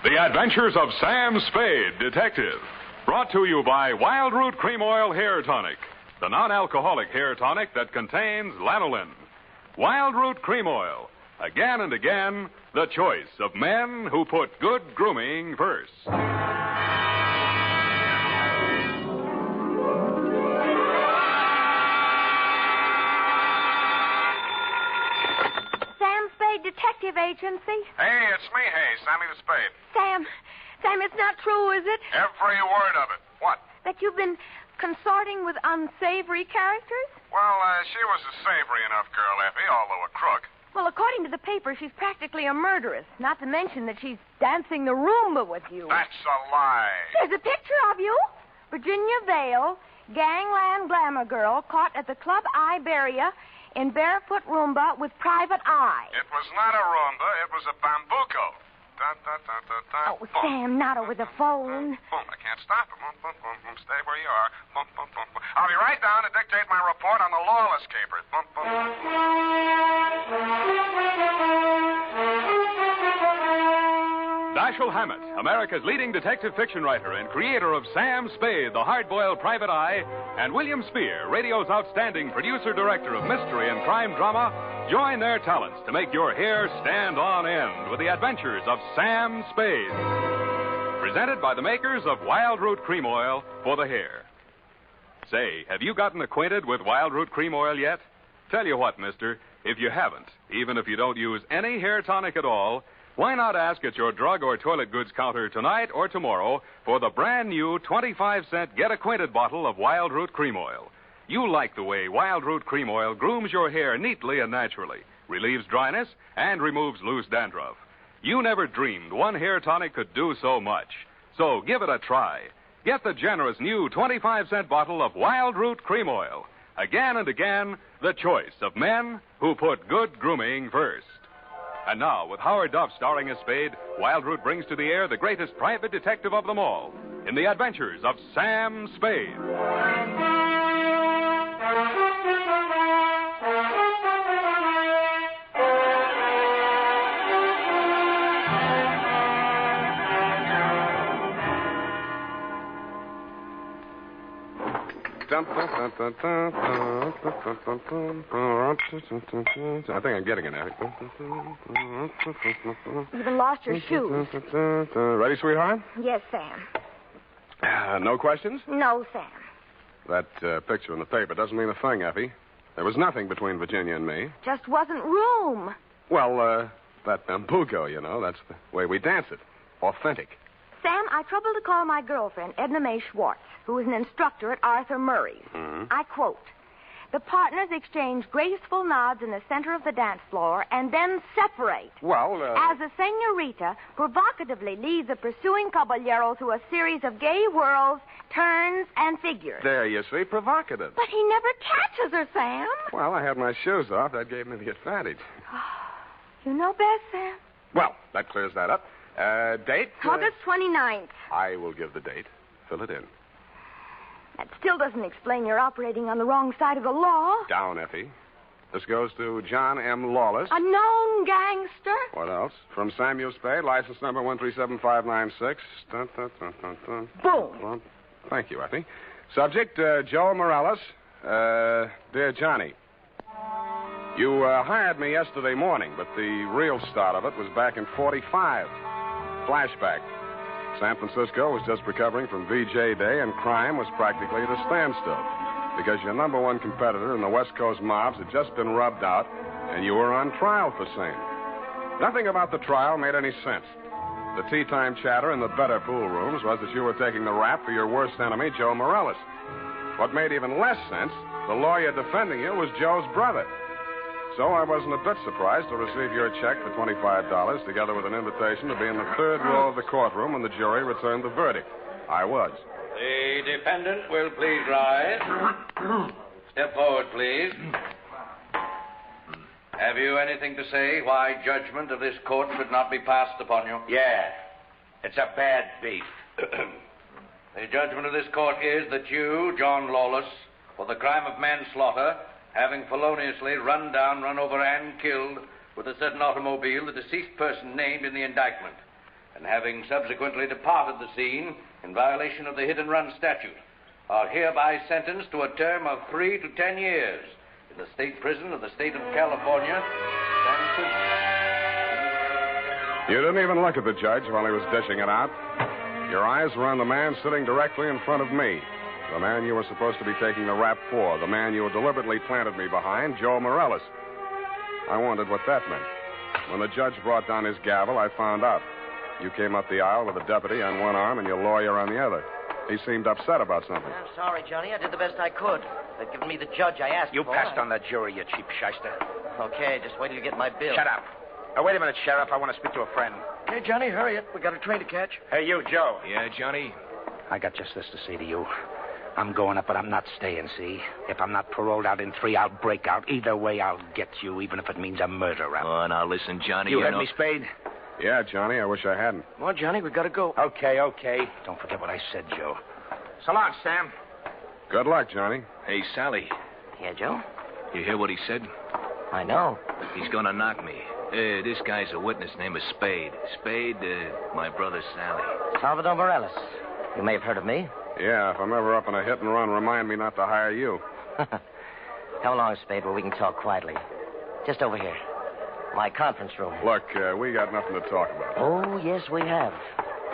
The Adventures of Sam Spade, Detective. Brought to you by Wild Root Cream Oil Hair Tonic, the non-alcoholic hair tonic that contains lanolin. Wild Root Cream Oil. Again and again, the choice of men who put good grooming first. Detective Agency. Hey, it's me, Sammy the Spade. Sam, it's not true, is it? Every word of it. What? That you've been consorting with unsavory characters? Well, she was a savory enough girl, Effie, although a crook. Well, according to the paper, she's practically a murderess. Not to mention that she's dancing the Roomba with you. That's a lie. There's a picture of you. Virginia Vale, gangland glamour girl, caught at the Club Iberia in barefoot Roomba with private eye. It was not a Roomba. It was a bambuco. Oh, Sam, not over the phone. I can't stop it. Stay where you are. I'll be right down to dictate my report on the lawless capers. Dashiell Hammett, America's leading detective fiction writer and creator of Sam Spade, the hard-boiled private eye, and William Spear, radio's outstanding producer-director of mystery and crime drama, join their talents to make your hair stand on end with the adventures of Sam Spade. Presented by the makers of Wild Root Cream Oil for the hair. Say, have you gotten acquainted with Wild Root Cream Oil yet? Tell you what, mister, if you haven't, even if you don't use any hair tonic at all, why not ask at your drug or toilet goods counter tonight or tomorrow for the brand new 25-cent Get Acquainted bottle of Wild Root Cream Oil. You like the way Wild Root Cream Oil grooms your hair neatly and naturally, relieves dryness, and removes loose dandruff. You never dreamed one hair tonic could do so much. So give it a try. Get the generous new 25-cent bottle of Wild Root Cream Oil. Again and again, the choice of men who put good grooming first. And now, with Howard Duff starring as Spade, Wild Root brings to the air the greatest private detective of them all in the adventures of Sam Spade. I think I'm getting it now. You even lost your shoes. Ready, sweetheart? Yes, Sam. No questions? No, Sam. That picture in the paper doesn't mean a thing, Effie. There was nothing between Virginia and me. Just wasn't room. Well, that bambuco, you know, that's the way we dance it. Authentic. Sam, I troubled to call my girlfriend, Edna Mae Schwartz, who is an instructor at Arthur Murray's. Mm-hmm. I quote, "The partners exchange graceful nods in the center of the dance floor and then separate. Well, As the senorita provocatively leads the pursuing caballero through a series of gay whirls, turns, and figures." There you see, provocative. But he never catches her, Sam. Well, I had my shoes off. That gave me the advantage. You know best, Sam. Well, that clears that up. Date? August 29th. I will give the date. Fill it in. That still doesn't explain your operating on the wrong side of the law. Down, Effie. This goes to John M. Lawless. A known gangster. What else? From Samuel Spade, license number 137596. Dun, dun, dun, dun, dun. Boom. Thank you, Effie. Subject, Joe Morales. Dear Johnny, you hired me yesterday morning, but the real start of it was back in 45. Flashback. San Francisco was just recovering from VJ Day, and crime was practically at a standstill because your number one competitor in the West Coast mobs had just been rubbed out, and you were on trial for same. Nothing about the trial made any sense. The tea-time chatter in the better pool rooms was that you were taking the rap for your worst enemy, Joe Morales. What made even less sense, the lawyer defending you was Joe's brother. So I wasn't a bit surprised to receive your check for $25, together with an invitation to be in the third row of the courtroom when the jury returned the verdict. I was. The defendant will please rise. Step forward, please. Have you anything to say why judgment of this court should not be passed upon you? Yeah. It's a bad beef. The judgment of this court is that you, John Lawless, for the crime of manslaughter, having feloniously run over, and killed with a certain automobile the deceased person named in the indictment, and having subsequently departed the scene in violation of the hit-and-run statute, are hereby sentenced to a term of 3 to 10 years in the state prison of the state of California, San Quentin. You didn't even look at the judge while he was dishing it out. Your eyes were on the man sitting directly in front of me. The man you were supposed to be taking the rap for. The man you deliberately planted me behind, Joe Morales. I wondered what that meant. When the judge brought down his gavel, I found out. You came up the aisle with a deputy on one arm and your lawyer on the other. He seemed upset about something. I'm sorry, Johnny. I did the best I could. They've given me the judge I asked for. You passed on the jury, you cheap shyster. Okay, just wait till you get my bill. Shut up. Oh, wait a minute, Sheriff. I want to speak to a friend. Okay, Johnny, hurry it. We got a train to catch. Hey, you, Joe. Yeah, Johnny? I got just this to say to you. I'm going up, but I'm not staying, see? If I'm not paroled out in 3, I'll break out. Either way, I'll get you, even if it means a murder rap. Oh, now listen, Johnny. You heard know... me, Spade? Yeah, Johnny, I wish I hadn't. Come on, Johnny, we got to go. Okay. Don't forget what I said, Joe. So long, Sam. Good luck, Johnny. Hey, Sally. Yeah, Joe? You hear what he said? I know. He's gonna knock me. This guy's a witness named Spade. Spade, my brother Sally. Salvador Morales. You may have heard of me. Yeah, if I'm ever up in a hit and run, remind me not to hire you. Come along, Spade, where we can talk quietly. Just over here. My conference room. Look, we got nothing to talk about. Oh, yes, we have.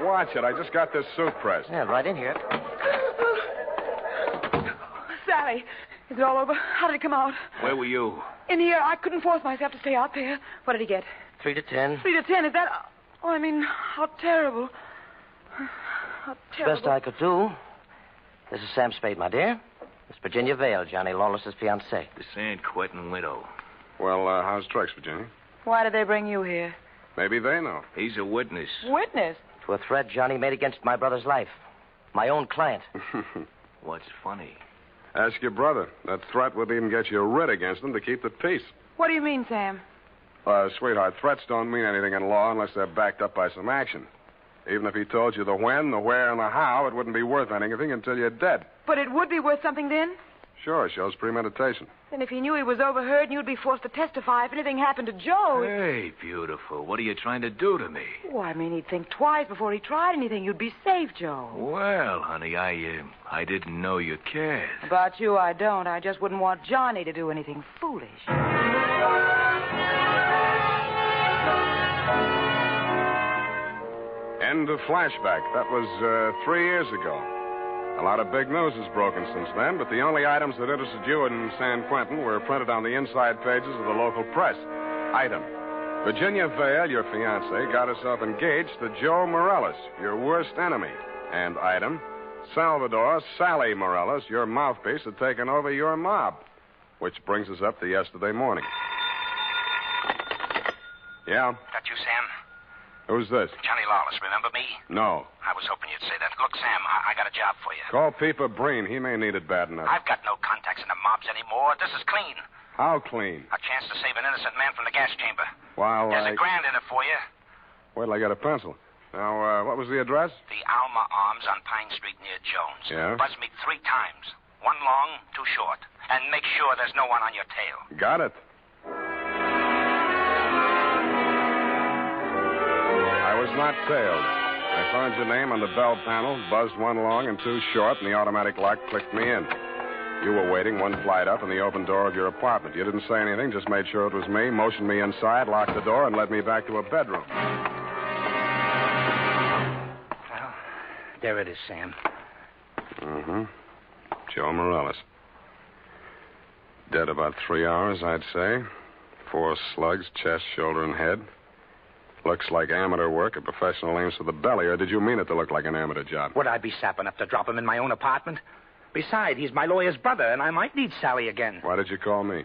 Watch it. I just got this suit pressed. Yeah, right in here. Sally, is it all over? How did it come out? Where were you? In here. I couldn't force myself to stay out there. What did he get? 3 to 10. 3 to 10. Is that... Oh, I mean, how terrible. How terrible. Best I could do. This is Sam Spade, my dear. It's Virginia Vale, Johnny Lawless's fiancée. The San Quentin widow. Well, how's tricks, Virginia? Why did they bring you here? Maybe they know. He's a witness. Witness? To a threat Johnny made against my brother's life. My own client. What's funny? Ask your brother. That threat would even get you a writ against him to keep the peace. What do you mean, Sam? Sweetheart, threats don't mean anything in law unless they're backed up by some action. Even if he told you the when, the where, and the how, it wouldn't be worth anything until you're dead. But it would be worth something then? Sure, shows premeditation. Then if he knew he was overheard and you'd be forced to testify if anything happened to Joe... Hey, beautiful. What are you trying to do to me? Oh, I mean, he'd think twice before he tried anything. You'd be safe, Joe. Well, honey, I didn't know you cared. About you, I don't. I just wouldn't want Johnny to do anything foolish. End of flashback. That was 3 years ago. A lot of big news has broken since then, but the only items that interested you in San Quentin were printed on the inside pages of the local press. Item: Virginia Vale, your fiancée, got herself engaged to Joe Morales, your worst enemy. And item: Salvador Sally Morales, your mouthpiece, had taken over your mob. Which brings us up to yesterday morning. Yeah? That you, Sam? Who's this? Johnny Lawless, remember me? No. I was hoping you'd say that. Look, Sam, I got a job for you. Call Peeper Breen. He may need it bad enough. I've got no contacts in the mobs anymore. This is clean. How clean? A chance to save an innocent man from the gas chamber. While There's $1,000 in it for you. Wait till I get a pencil. Now, what was the address? The Alma Arms on Pine Street near Jones. Yeah? Buzz me 3 times. 1 long, 2 short. And make sure there's no one on your tail. Got it. I was not tailed. I found your name on the bell panel, buzzed 1 long and 2 short, and the automatic lock clicked me in. You were waiting 1 flight up in the open door of your apartment. You didn't say anything, just made sure it was me, motioned me inside, locked the door, and led me back to a bedroom. Well, there it is, Sam. Mm-hmm. Joe Morales. Dead about 3 hours, I'd say. 4 slugs, chest, shoulder, and head. Looks like amateur work, a professional aims for the belly, or did you mean it to look like an amateur job? Would I be sap enough to drop him in my own apartment? Besides, he's my lawyer's brother, and I might need Sally again. Why did you call me?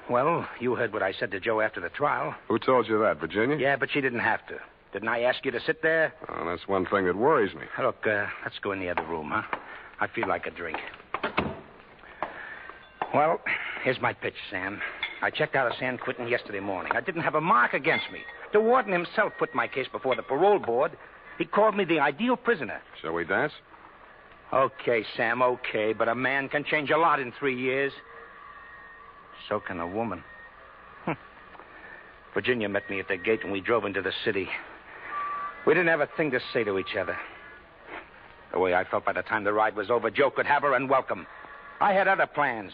Well, you heard what I said to Joe after the trial. Who told you that, Virginia? Yeah, but she didn't have to. Didn't I ask you to sit there? Oh, that's one thing that worries me. Look, let's go in the other room, huh? I feel like a drink. Well, here's my pitch, Sam. I checked out of San Quentin yesterday morning. I didn't have a mark against me. The warden himself put my case before the parole board. He called me the ideal prisoner. Shall we dance? Okay, Sam, okay. But a man can change a lot in 3 years. So can a woman. Virginia met me at the gate when we drove into the city. We didn't have a thing to say to each other. The way I felt by the time the ride was over, Joe could have her and welcome. I had other plans.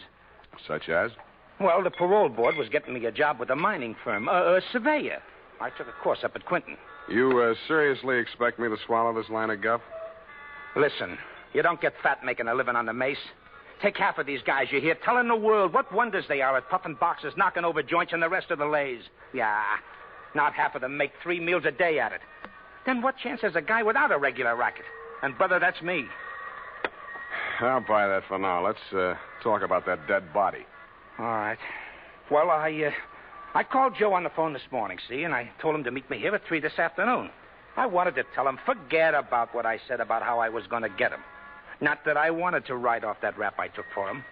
Such as? Well, the parole board was getting me a job with a mining firm, a surveyor. I took a course up at Quinton. You seriously expect me to swallow this line of guff? Listen, you don't get fat making a living on the mace. Take half of these guys you hear telling the world what wonders they are at puffing boxes, knocking over joints, and the rest of the lays. Yeah, not half of them make 3 meals a day at it. Then what chance has a guy without a regular racket? And, brother, that's me. I'll buy that for now. Let's talk about that dead body. All right. Well, I called Joe on the phone this morning, see, and I told him to meet me here at 3 this afternoon. I wanted to tell him, forget about what I said about how I was going to get him. Not that I wanted to write off that rap I took for him.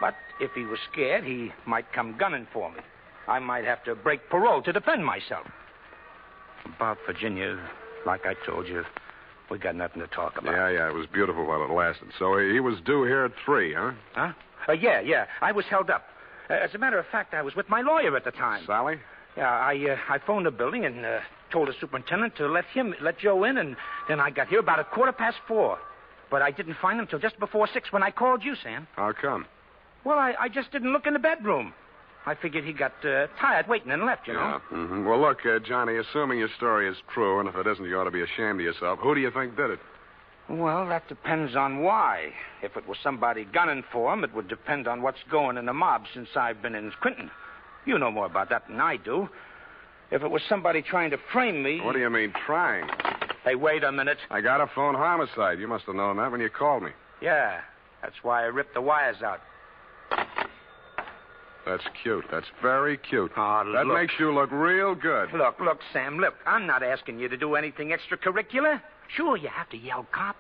But if he was scared, he might come gunning for me. I might have to break parole to defend myself. About Virginia, like I told you, we got nothing to talk about. Yeah, it was beautiful while it lasted. So he was due here at 3, huh? Huh? Yeah. I was held up. As a matter of fact, I was with my lawyer at the time. Sally? Yeah, I phoned the building and told the superintendent to let Joe in, and then I got here about 4:15. But I didn't find him till just before 6 when I called you, Sam. How come? Well, I just didn't look in the bedroom. I figured he got tired waiting and left, you know. Yeah. Mm-hmm. Well, look, Johnny, assuming your story is true, and if it isn't, you ought to be ashamed of yourself, who do you think did it? Well, that depends on why. If it was somebody gunning for him, it would depend on what's going in the mob since I've been in Quinton. You know more about that than I do. If it was somebody trying to frame me... What do you mean, trying? Hey, wait a minute. I got a phone homicide. You must have known that when you called me. Yeah, that's why I ripped the wires out. That's cute. That's very cute. Oh, that makes you look real good. Look, Sam, look. I'm not asking you to do anything extracurricular. Sure, you have to yell cop,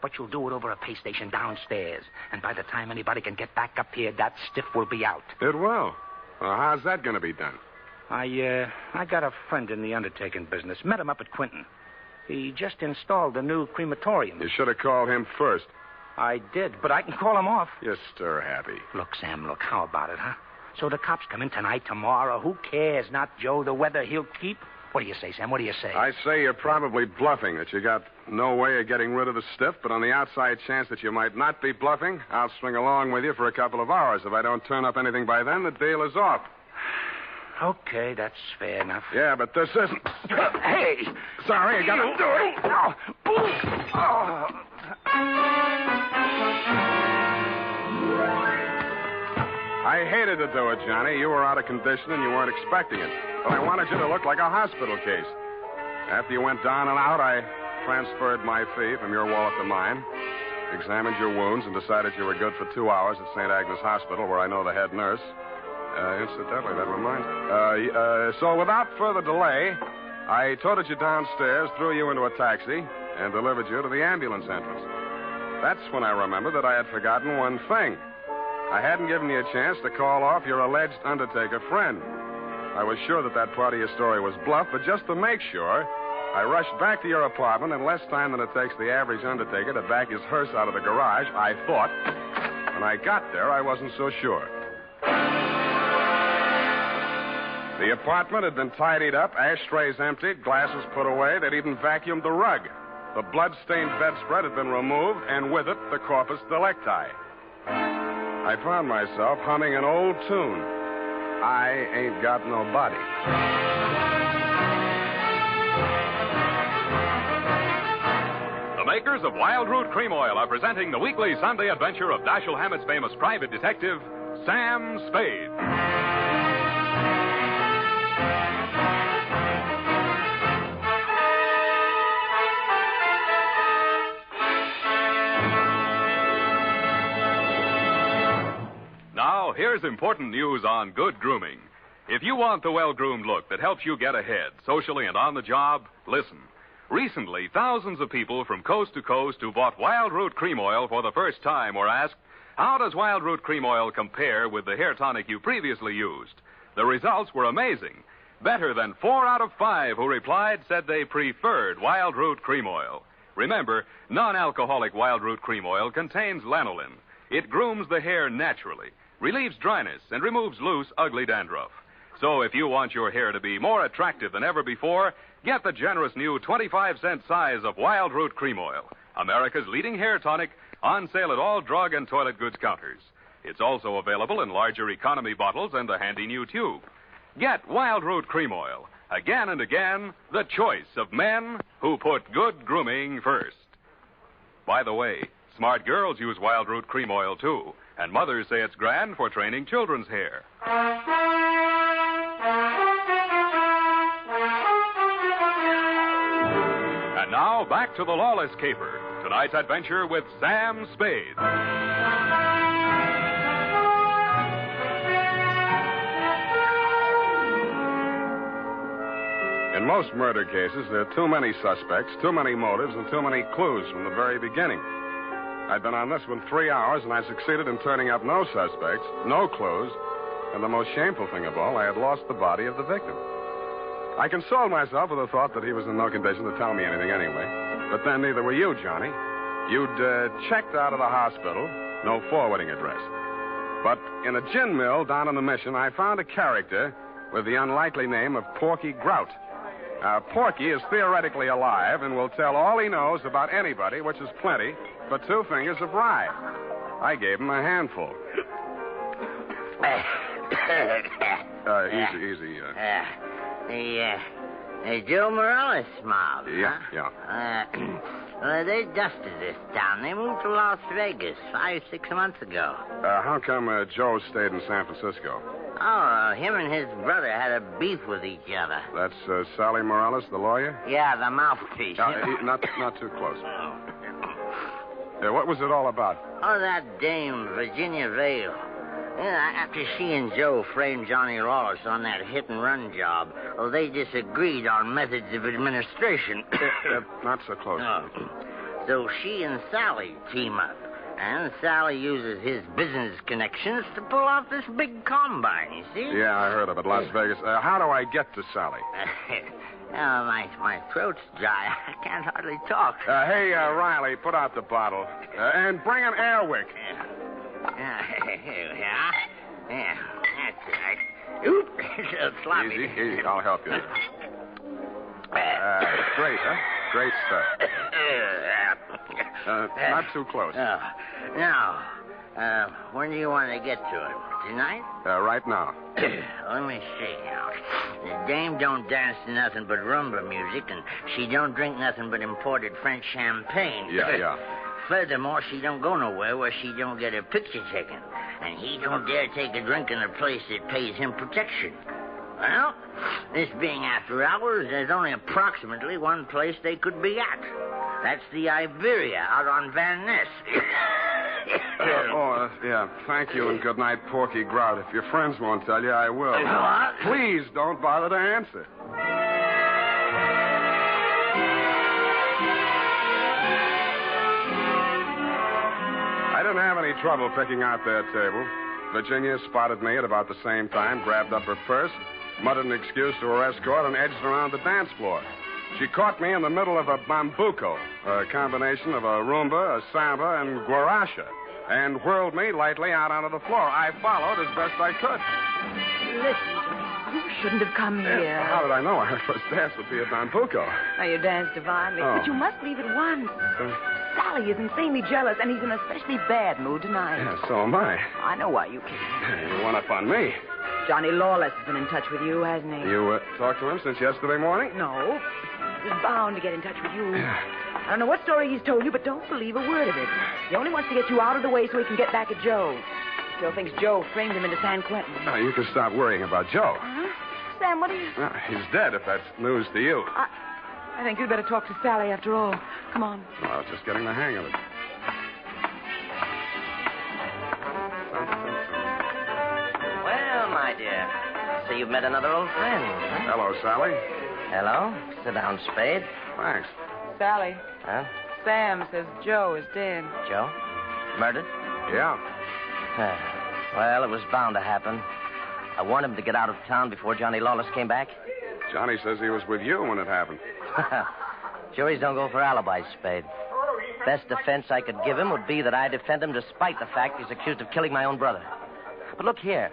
but you'll do it over a pay station downstairs. And by the time anybody can get back up here, that stiff will be out. It will. Well, how's that going to be done? I got a friend in the undertaking business. Met him up at Quinton. He just installed a new crematorium. You should have called him first. I did, but I can call him off. You're stir-happy. Look, Sam, how about it, huh? So the cops come in tonight, tomorrow. Who cares? Not Joe, the weather he'll keep. What do you say, Sam? What do you say? I say you're probably bluffing, that you got no way of getting rid of the stiff, but on the outside chance that you might not be bluffing, I'll swing along with you for a couple of hours. If I don't turn up anything by then, the deal is off. Okay, that's fair enough. Yeah, but this isn't... Hey! Sorry, I got to do it. I hated to do it, Johnny. You were out of condition and you weren't expecting it. But I wanted you to look like a hospital case. After you went down and out, I transferred my fee from your wallet to mine, examined your wounds, and decided you were good for 2 hours at St. Agnes Hospital, where I know the head nurse. Incidentally, that reminds me. So without further delay, I toted you downstairs, threw you into a taxi, and delivered you to the ambulance entrance. That's when I remembered that I had forgotten one thing. I hadn't given you a chance to call off your alleged undertaker friend. I was sure that part of your story was bluff, but just to make sure, I rushed back to your apartment in less time than it takes the average undertaker to back his hearse out of the garage, I thought. When I got there, I wasn't so sure. The apartment had been tidied up, ashtrays emptied, glasses put away. They'd even vacuumed the rug. The blood-stained bedspread had been removed, and with it, the corpus delicti. I found myself humming an old tune. I ain't got no body. The makers of Wild Root Cream Oil are presenting the weekly Sunday adventure of Dashiell Hammett's famous private detective, Sam Spade. Now, here's important news on good grooming. If you want the well-groomed look that helps you get ahead, socially and on the job, listen. Recently, thousands of people from coast to coast who bought Wild Root Cream Oil for the first time were asked, how does Wild Root Cream Oil compare with the hair tonic you previously used? The results were amazing. Better than 4 out of 5 who replied said they preferred Wild Root Cream Oil. Remember, non-alcoholic Wild Root Cream Oil contains lanolin. It grooms the hair naturally, relieves dryness, and removes loose, ugly dandruff. So if you want your hair to be more attractive than ever before, get the generous new 25-cent size of Wild Root Cream Oil, America's leading hair tonic, on sale at all drug and toilet goods counters. It's also available in larger economy bottles and a handy new tube. Get Wild Root Cream Oil. Again and again, the choice of men who put good grooming first. By the way, smart girls use Wild Root Cream Oil, too, and mothers say it's grand for training children's hair. And now, back to the Lawless Caper. Tonight's adventure with Sam Spade. In most murder cases, there are too many suspects, too many motives, and too many clues from the very beginning. I'd been on this one 3 hours, and I succeeded in turning up no suspects, no clues, and the most shameful thing of all, I had lost the body of the victim. I consoled myself with the thought that he was in no condition to tell me anything anyway. But then neither were you, Johnny. You'd checked out of the hospital, no forwarding address. But in a gin mill down in the Mission, I found a character with the unlikely name of Porky Grout. Porky is theoretically alive and will tell all he knows about anybody, which is plenty, for 2 fingers of rye. I gave him a handful. Easy. The Joe Morales mob. Yeah, huh? Well, they dusted this town. They moved to Las Vegas 5-6 months ago. How come Joe stayed in San Francisco? Oh, him and his brother had a beef with each other. That's Sally Morales, the lawyer? Yeah, the mouthpiece. Not too close. What was it all about? Oh, that dame, Virginia Vale. Yeah, after she and Joe framed Johnny Lawless on that hit-and-run job, they disagreed on methods of administration. Not so close. No. So she and Sally team up. And Sally uses his business connections to pull off this big combine, you see? Yeah, I heard of it, Las Vegas. How do I get to Sally? My throat's dry. I can't hardly talk. Hey, Riley, put out the bottle. And bring an air wick. Here we are. Yeah, that's right. Oop, it's a sloppy. Easy, I'll help you. Great, huh? Great stuff. Not too close. Now, when do you want to get to him? Tonight? Right now. Let me see now. The dame don't dance to nothing but rumba music, and she don't drink nothing but imported French champagne. Yeah. Furthermore, she don't go nowhere where she don't get her picture taken. And he don't dare take a drink in a place that pays him protection. Well, this being after hours, there's only approximately one place they could be at. That's the Iberia out on Van Ness. Yeah. Thank you and good night, Porky Grout. If your friends won't tell you, I will. What? Please don't bother to answer. I didn't have any trouble picking out their table. Virginia spotted me at about the same time, grabbed up her purse, muttered an excuse to her escort, and edged around the dance floor. She caught me in the middle of a bambuco, a combination of a rumba, a samba, and guaracha, and whirled me lightly out onto the floor. I followed as best I could. Listen, you shouldn't have come here. How did I know our first dance would be a bambuco? Now, you danced divinely, but you must leave at once. Sally is insanely jealous, and he's in an especially bad mood tonight. Yeah, so am I. I know why you came. You went up on me. Johnny Lawless has been in touch with you, hasn't he? You talked to him since yesterday morning? No. He's bound to get in touch with you. I don't know what story he's told you, but don't believe a word of it. He only wants to get you out of the way so he can get back at Joe. Joe thinks Joe framed him into San Quentin. Oh, you can stop worrying about Joe. Sam, what are you... He's dead, if that's news to you. I think you'd better talk to Sally after all. Come on. Well, just getting the hang of it. Well, my dear, so you've met another old friend, huh? Hello, Sally. Hello. Sit down, Spade. Thanks. Sally. Huh? Sam says Joe is dead. Joe? Murdered? Yeah. Well, it was bound to happen. I warned him to get out of town before Johnny Lawless came back. Johnny says he was with you when it happened. Juries don't go for alibis, Spade. Best defense I could give him would be that I defend him despite the fact he's accused of killing my own brother. But look here.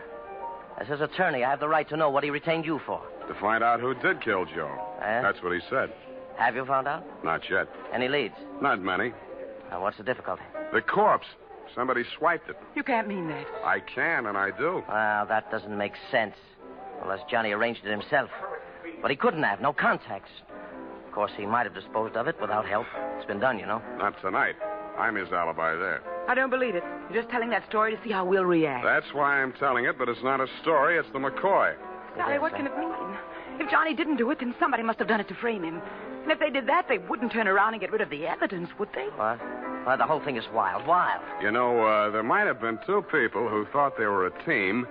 As his attorney, I have the right to know what he retained you for. To find out who did kill Joe. That's what he said. Have you found out? Not yet. Any leads? Not many. Now, what's the difficulty? The corpse. Somebody swiped it. You can't mean that. I can, and I do. Well, that doesn't make sense. Unless Johnny arranged it himself. But he couldn't have. No contacts. Of course, he might have disposed of it without help. It's been done, you know. Not tonight. I'm his alibi there. I don't believe it. You're just telling that story to see how we'll react. That's why I'm telling it, but it's not a story. It's the McCoy. Sally, what can it mean? If Johnny didn't do it, then somebody must have done it to frame him. And if they did that, they wouldn't turn around and get rid of the evidence, would they? What? Well, the whole thing is wild. You know, there might have been two people who thought they were a team,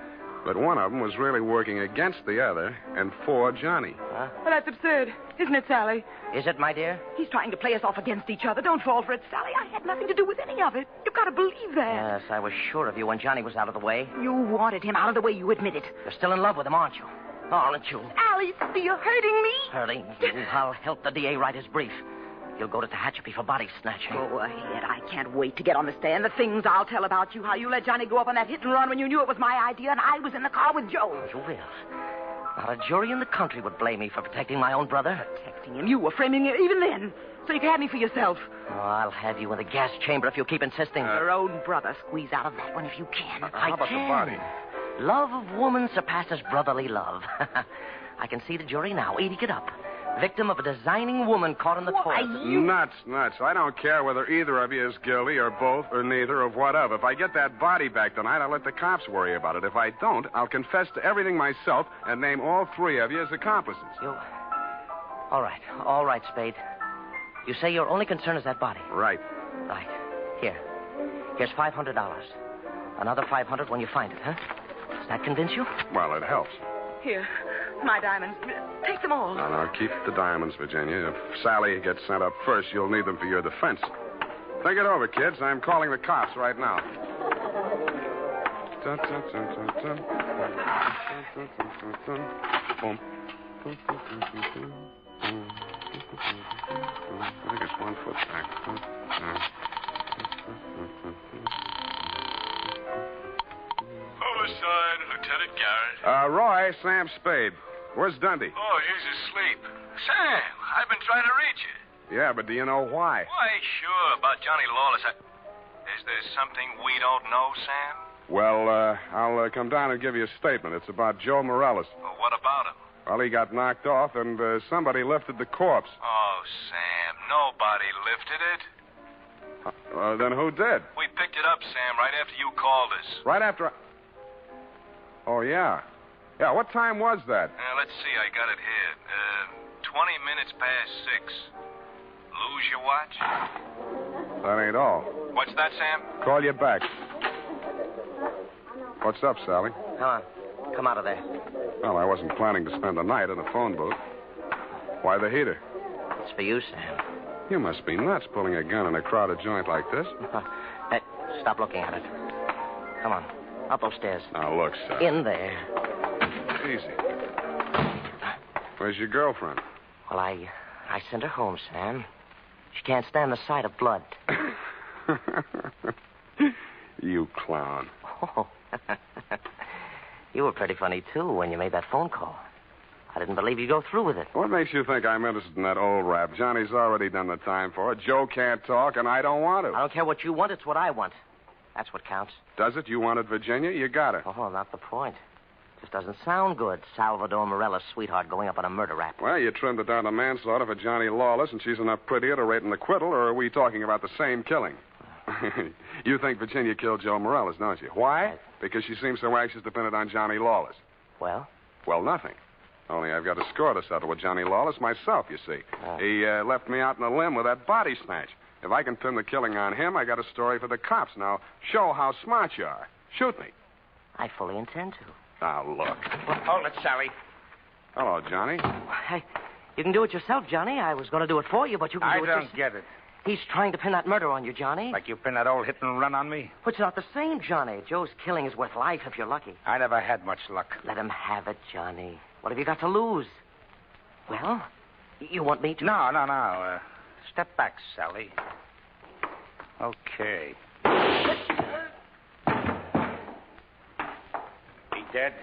but one of them was really working against the other and for Johnny. Huh? Well, that's absurd, isn't it, Sally? Is it, my dear? He's trying to play us off against each other. Don't fall for it, Sally. I had nothing to do with any of it. You've got to believe that. Yes, I was sure of you when Johnny was out of the way. You wanted him out of the way. You admit it. You're still in love with him, aren't you? Aren't you? Alice, you're hurting me. Hurting you? I'll help the DA write his brief. You'll go to Tehachapi for body snatching. Go ahead. I can't wait to get on the stand. The things I'll tell about you. How you let Johnny go up on that hit and run when you knew it was my idea and I was in the car with Joe. You will. Not a jury in the country would blame me for protecting my own brother. Protecting him? You were framing him even then. So you can have me for yourself. Oh, I'll have you in the gas chamber if you keep insisting. Your own brother. Squeeze out of that one if you can. How about the body? Love of woman surpasses brotherly love. I can see the jury now, eating it up. Victim of a designing woman caught in the toilet. Nuts. I don't care whether either of you is guilty or both or neither or whatever. If I get that body back tonight, I'll let the cops worry about it. If I don't, I'll confess to everything myself and name all three of you as accomplices. All right, Spade. You say your only concern is that body. Right. Right. Here's $500. Another $500 when you find it, huh? Does that convince you? Well, it helps. Here, my diamonds. Take them all. No, keep the diamonds, Virginia. If Sally gets sent up first, you'll need them for your defense. Think it over, kids. I'm calling the cops right now. I think it's 1 foot back. Homicide, Lieutenant Garrett. Roy, Sam Spade. Where's Dundee? Oh, he's asleep. Sam, I've been trying to reach you. Yeah, but do you know why? Why, sure, about Johnny Lawless. Is there something we don't know, Sam? Well, I'll come down and give you a statement. It's about Joe Morales. Well, what about him? Well, he got knocked off, and somebody lifted the corpse. Oh, Sam, nobody lifted it. Then who did? We picked it up, Sam, right after you called us. Right after Oh, yeah. Yeah, what time was that? Let's see, I got it here. 20 minutes past 6. Lose your watch? That ain't all. What's that, Sam? Call you back. What's up, Sally? Come on. Come out of there. Well, I wasn't planning to spend the night in a phone booth. Why the heater? It's for you, Sam. You must be nuts pulling a gun in a crowded joint like this. Hey, stop looking at it. Come on. Up those stairs. Now, look, Sally. In there. Easy. Where's your girlfriend? Well, I sent her home, Sam. She can't stand the sight of blood. You clown. Oh. You were pretty funny, too, when you made that phone call. I didn't believe you'd go through with it. What makes you think I'm interested in that old rap? Johnny's already done the time for it. Joe can't talk, and I don't want to. I don't care what you want. It's what I want. That's what counts. Does it? You wanted Virginia? You got her. Oh, not the point. Just doesn't sound good. Salvador Morella's sweetheart going up on a murder rap. Well, you trimmed it down to manslaughter for Johnny Lawless, and she's enough prettier to rate an acquittal, or are we talking about the same killing? You think Virginia killed Joe Morales, don't you? Why? Because she seems so anxious to pin it on Johnny Lawless. Well? Well, nothing. Only I've got a score to settle with Johnny Lawless myself, you see. He left me out in a limb with that body snatch. If I can pin the killing on him, I got a story for the cops. Now, show how smart you are. Shoot me. I fully intend to. Now, look. Well, hold it, Sally. Hello, Johnny. You can do it yourself, Johnny. I was going to do it for you, but you can do it yourself. I don't get it. He's trying to pin that murder on you, Johnny. Like you pinned that old hit and run on me? But it's not the same, Johnny. Joe's killing is worth life if you're lucky. I never had much luck. Let him have it, Johnny. What have you got to lose? Well, you want me to... No. Step back, Sally. Okay. He dead?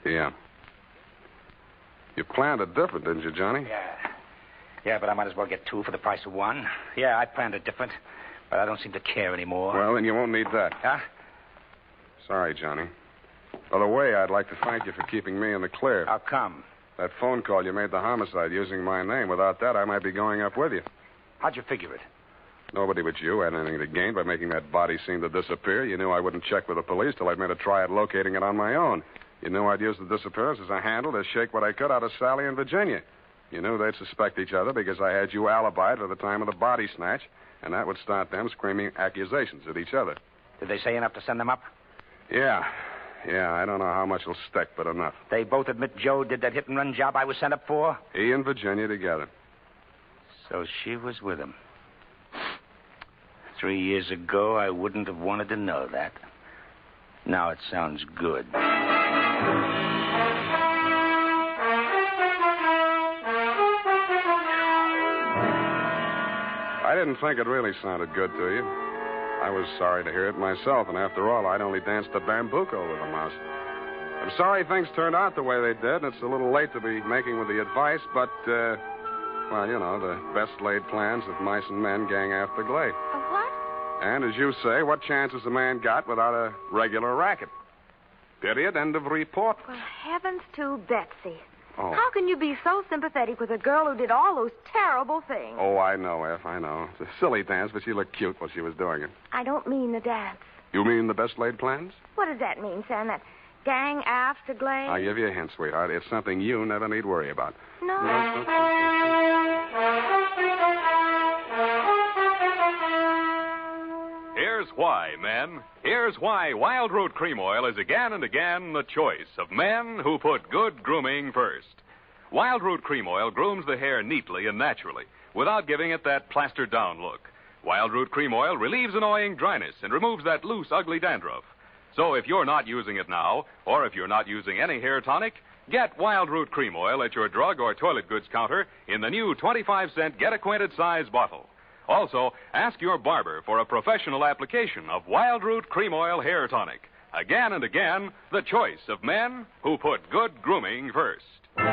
Yeah. You planned it different, didn't you, Johnny? Yeah, but I might as well get two for the price of one. Yeah, I planned it different, but I don't seem to care anymore. Well, then you won't need that. Huh? Sorry, Johnny. By the way, I'd like to thank you for keeping me in the clear. How come? That phone call you made the homicide using my name. Without that, I might be going up with you. How'd you figure it? Nobody but you had anything to gain by making that body seem to disappear. You knew I wouldn't check with the police till I'd made a try at locating it on my own. You knew I'd use the disappearance as a handle to shake what I could out of Sally and Virginia. You knew they'd suspect each other because I had you alibied at the time of the body snatch, and that would start them screaming accusations at each other. Did they say enough to send them up? Yeah, I don't know how much will stick, but enough. They both admit Joe did that hit-and-run job I was sent up for? He and Virginia together. So she was with him. 3 years ago, I wouldn't have wanted to know that. Now it sounds good. I didn't think it really sounded good to you. I was sorry to hear it myself, and after all, I'd only danced the bambuco with a mouse. I'm sorry things turned out the way they did, and it's a little late to be making with the advice, but, well, you know, the best laid plans of mice and men gang after Glade. What? And as you say, what chance has a man got without a regular racket? Period. End of report. Well, heavens to Betsy. Oh. How can you be so sympathetic with a girl who did all those terrible things? Oh, I know, F. I know. It's a silly dance, but she looked cute while she was doing it. I don't mean the dance. You mean the best laid plans? What does that mean, Sam? That gang after Glade? I'll give you a hint, sweetheart. It's something you never need worry about. No. Here's why, men. Here's why Wild Root Cream Oil is again and again the choice of men who put good grooming first. Wild Root Cream Oil grooms the hair neatly and naturally without giving it that plastered down look. Wild Root Cream Oil relieves annoying dryness and removes that loose, ugly dandruff. So if you're not using it now, or if you're not using any hair tonic, get Wild Root Cream Oil at your drug or toilet goods counter in the new 25-cent Get Acquainted size bottle. Also, ask your barber for a professional application of Wild Root Cream Oil Hair Tonic. Again and again, the choice of men who put good grooming first. Well,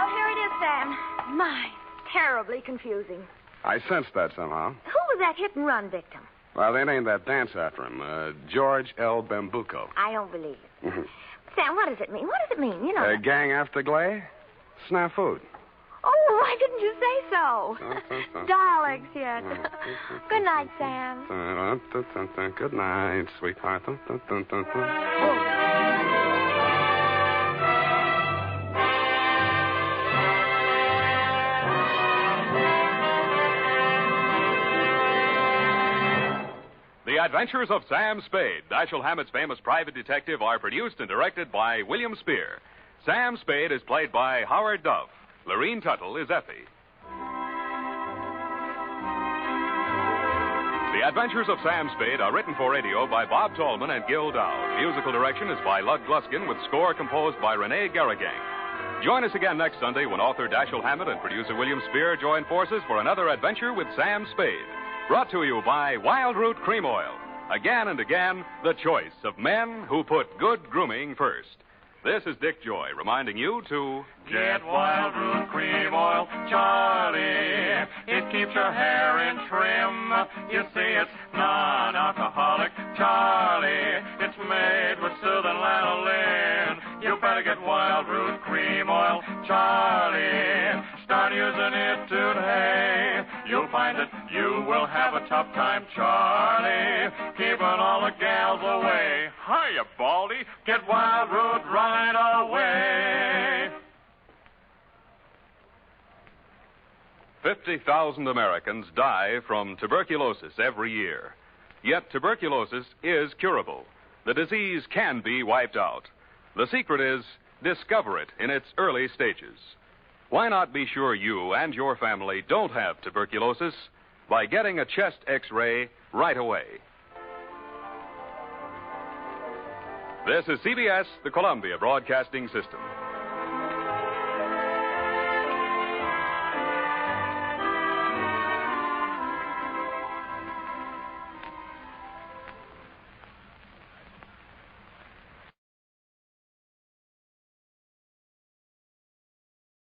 here it is, Sam. My, terribly confusing. I sensed that somehow. Who was that hit-and-run victim? Well, they named that dance after him, George L. Bambuco. I don't believe it. Sam, what does it mean? What does it mean? You know. Gang after Glade? Snafu. Oh, why didn't you say so? Daleks yet. Good night, Sam. Good night, sweetheart. The Adventures of Sam Spade, Dashiell Hammett's famous private detective, are produced and directed by William Spear. Sam Spade is played by Howard Duff. Lorene Tuttle is Effie. The Adventures of Sam Spade are written for radio by Bob Tallman and Gil Dowd. Musical direction is by Lud Gluskin, with score composed by Renee Garrigang. Join us again next Sunday when author Dashiell Hammett and producer William Spear join forces for another adventure with Sam Spade. Brought to you by Wild Root Cream Oil. Again and again, the choice of men who put good grooming first. This is Dick Joy reminding you to get Wild Root Cream Oil, Charlie. It keeps your hair in trim. You see, it's non-alcoholic, Charlie. It's made with soothing lanolin. You better get Wild Root Cream Oil, Charlie. Start using it today. You'll find that you will have a tough time, Charlie, keeping all the gals away. Hiya, Baldy. Get Wild Root right away. 50,000 Americans die from tuberculosis every year. Yet tuberculosis is curable. The disease can be wiped out. The secret is discover it in its early stages. Why not be sure you and your family don't have tuberculosis by getting a chest X-ray right away? This is CBS, the Columbia Broadcasting System.